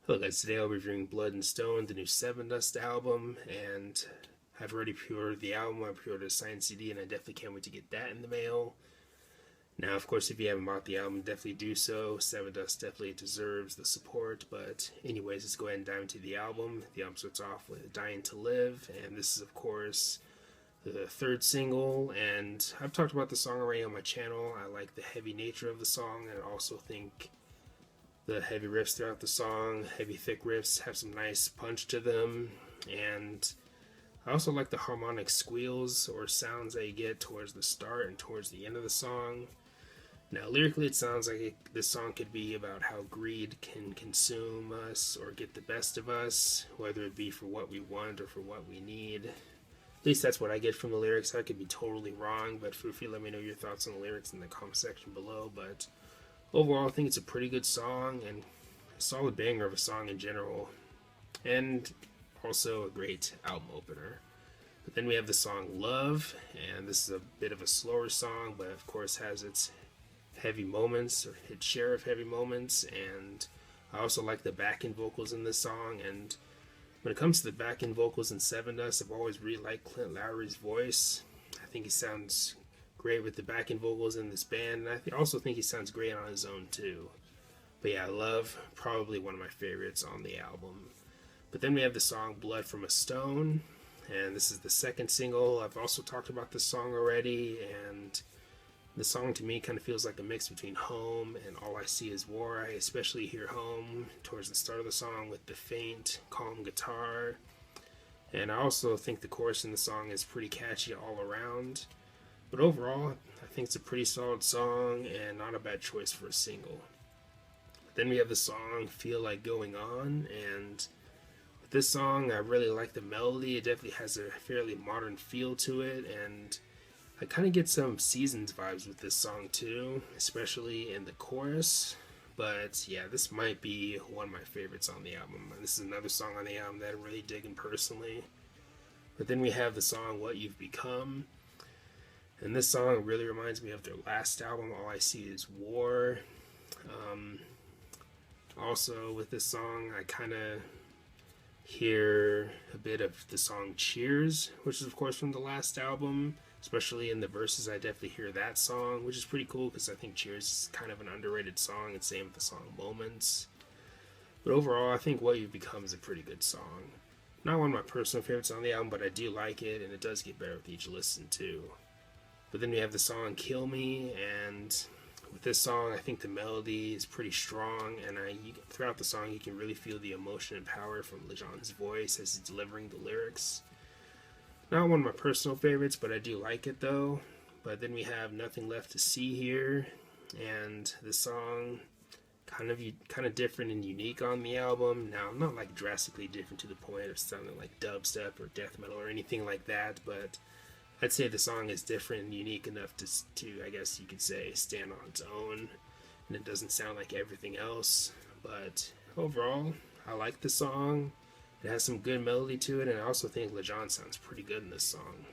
Hello guys, today I'll be reviewing Blood and Stone, the new Sevendust album, and I've already pre-ordered the album. I pre-ordered a signed CD, and I definitely can't wait to get that in the mail. Now, of course, if you haven't bought the album, definitely do so. Sevendust definitely deserves the support, but anyways, let's go ahead and dive into the album. The album starts off with Dying to Live, and this is, of course, the third single, and I've talked about the song already on my channel. I like the heavy nature of the song, and I also think the heavy riffs throughout the song, heavy thick riffs, have some nice punch to them, and I also like the harmonic squeals or sounds that you get towards the start and towards the end of the song. Now, lyrically, it sounds like this song could be about how greed can consume us or get the best of us, whether it be for what we want or for what we need. At least that's what I get from the lyrics. I could be totally wrong, but feel free to let me know your thoughts on the lyrics in the comment section below. But overall, I think it's a pretty good song and a solid banger of a song in general, and also a great album opener. But then we have the song Love, and this is a bit of a slower song, but of course has its heavy moments, or its share of heavy moments, and I also like the backing vocals in this song. And when it comes to the backing vocals in Sevendust, I've always really liked Clint Lowry's voice. I think he sounds great with the backing vocals in this band, and I also think he sounds great on his own too. But yeah, Love, probably one of my favorites on the album. But then we have the song Blood from a Stone, and this is the second single. I've also talked about this song already, and the song to me kind of feels like a mix between Home and All I See Is War. I especially hear Home towards the start of the song with the faint, calm guitar, and I also think the chorus in the song is pretty catchy all around. But overall, I think it's a pretty solid song and not a bad choice for a single. Then we have the song Feel Like Going On, and with this song, I really like the melody. It definitely has a fairly modern feel to it, and I kind of get some Seasons vibes with this song too, especially in the chorus. But yeah, this might be one of my favorites on the album. This is another song on the album that I'm really digging personally. But then we have the song What You've Become, and this song really reminds me of their last album, All I See Is War. Also, with this song, I kind of hear a bit of the song Cheers, which is, of course, from the last album. Especially in the verses, I definitely hear that song, which is pretty cool because I think Cheers is kind of an underrated song, and same with the song Moments. But overall, I think What You've Become is a pretty good song. Not one of my personal favorites on the album, but I do like it, and it does get better with each listen, too. But then we have the song Kill Me, and with this song, I think the melody is pretty strong, and throughout the song, you can really feel the emotion and power from Lajon's voice as he's delivering the lyrics. Not one of my personal favorites, but I do like it though. But then we have Nothing Left to See here, and the song kind of different and unique on the album. Now, not like drastically different to the point of sounding like dubstep or death metal or anything like that, but I'd say the song is different and unique enough to I guess you could say, stand on its own, and it doesn't sound like everything else. But overall, I like the song. It has some good melody to it, and I also think Lajon sounds pretty good in this song.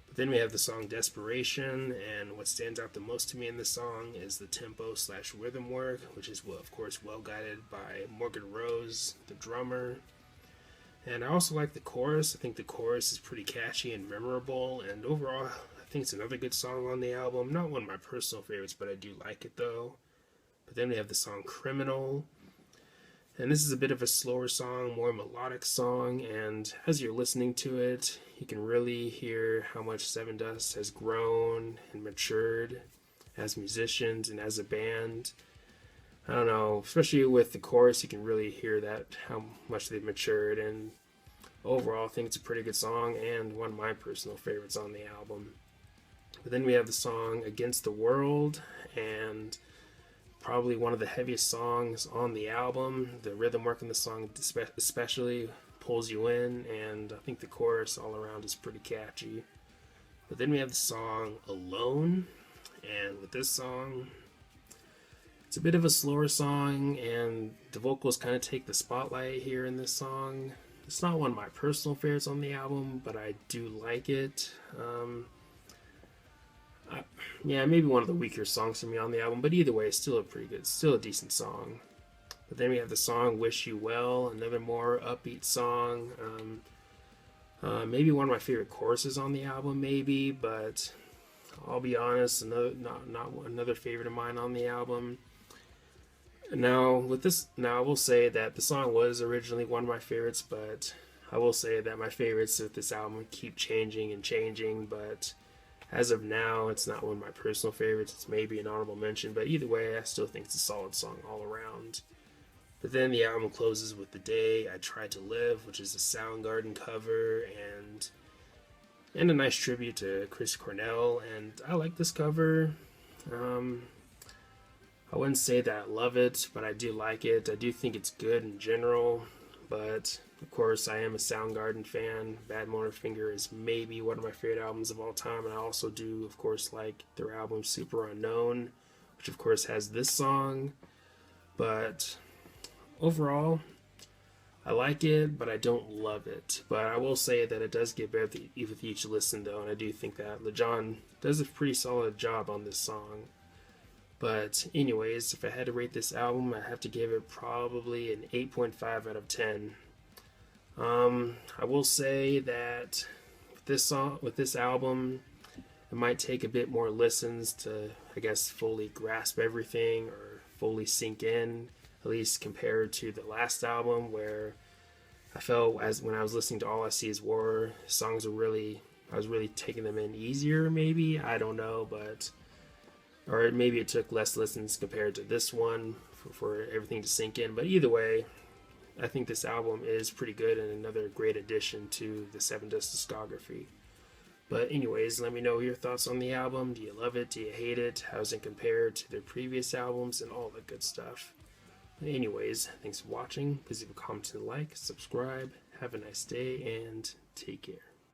But then we have the song Desperation, and what stands out the most to me in this song is the tempo/rhythm work, which is, well, of course, well guided by Morgan Rose, the drummer. And I also like the chorus. I think the chorus is pretty catchy and memorable, and overall, I think it's another good song on the album. Not one of my personal favorites, but I do like it though. But then we have the song Criminal, and this is a bit of a slower song, more melodic song, and as you're listening to it, you can really hear how much Sevendust has grown and matured as musicians and as a band. I don't know, especially with the chorus, you can really hear that, how much they've matured, and overall, I think it's a pretty good song and one of my personal favorites on the album. But then we have the song Against the World, and probably one of the heaviest songs on the album. The rhythm work in the song especially pulls you in, and I think the chorus all around is pretty catchy. But then we have the song Alone, and with this song, it's a bit of a slower song, and the vocals kind of take the spotlight here in this song. It's not one of my personal favorites on the album, but I do like it. Yeah, maybe one of the weaker songs for me on the album, but either way, it's still a pretty good, still a decent song. But then we have the song "Wish You Well," another more upbeat song. Maybe one of my favorite choruses on the album, maybe, but I'll be honest, not another favorite of mine on the album. Now I will say that the song was originally one of my favorites, but I will say that my favorites with this album keep changing and changing. But as of now, it's not one of my personal favorites. It's maybe an honorable mention, but either way, I still think it's a solid song all around. But then the album closes with "The Day I Tried to Live," which is a Soundgarden cover and a nice tribute to Chris Cornell. And I like this cover. I wouldn't say that I love it, but I do like it. I do think it's good in general. But of course, I am a Soundgarden fan. Bad Motorfinger is maybe one of my favorite albums of all time, and I also do, of course, like their album Super Unknown, which of course has this song. But overall, I like it, but I don't love it. But I will say that it does get better with each listen, though, and I do think that LaJohn does a pretty solid job on this song. But anyways, if I had to rate this album, I have to give it probably an 8.5 out of 10. I will say that with this album, it might take a bit more listens to, I guess, fully grasp everything or fully sink in, at least compared to the last album, where I felt as when I was listening to All I See Is War, songs I was really taking them in easier, maybe, I don't know, or maybe it took less listens compared to this one for everything to sink in. But either way, I think this album is pretty good and another great addition to the Sevendust discography. But anyways, let me know your thoughts on the album. Do you love it? Do you hate it? How's it compared to their previous albums and all the good stuff? Anyways, thanks for watching. Please leave a comment and like, subscribe. Have a nice day and take care.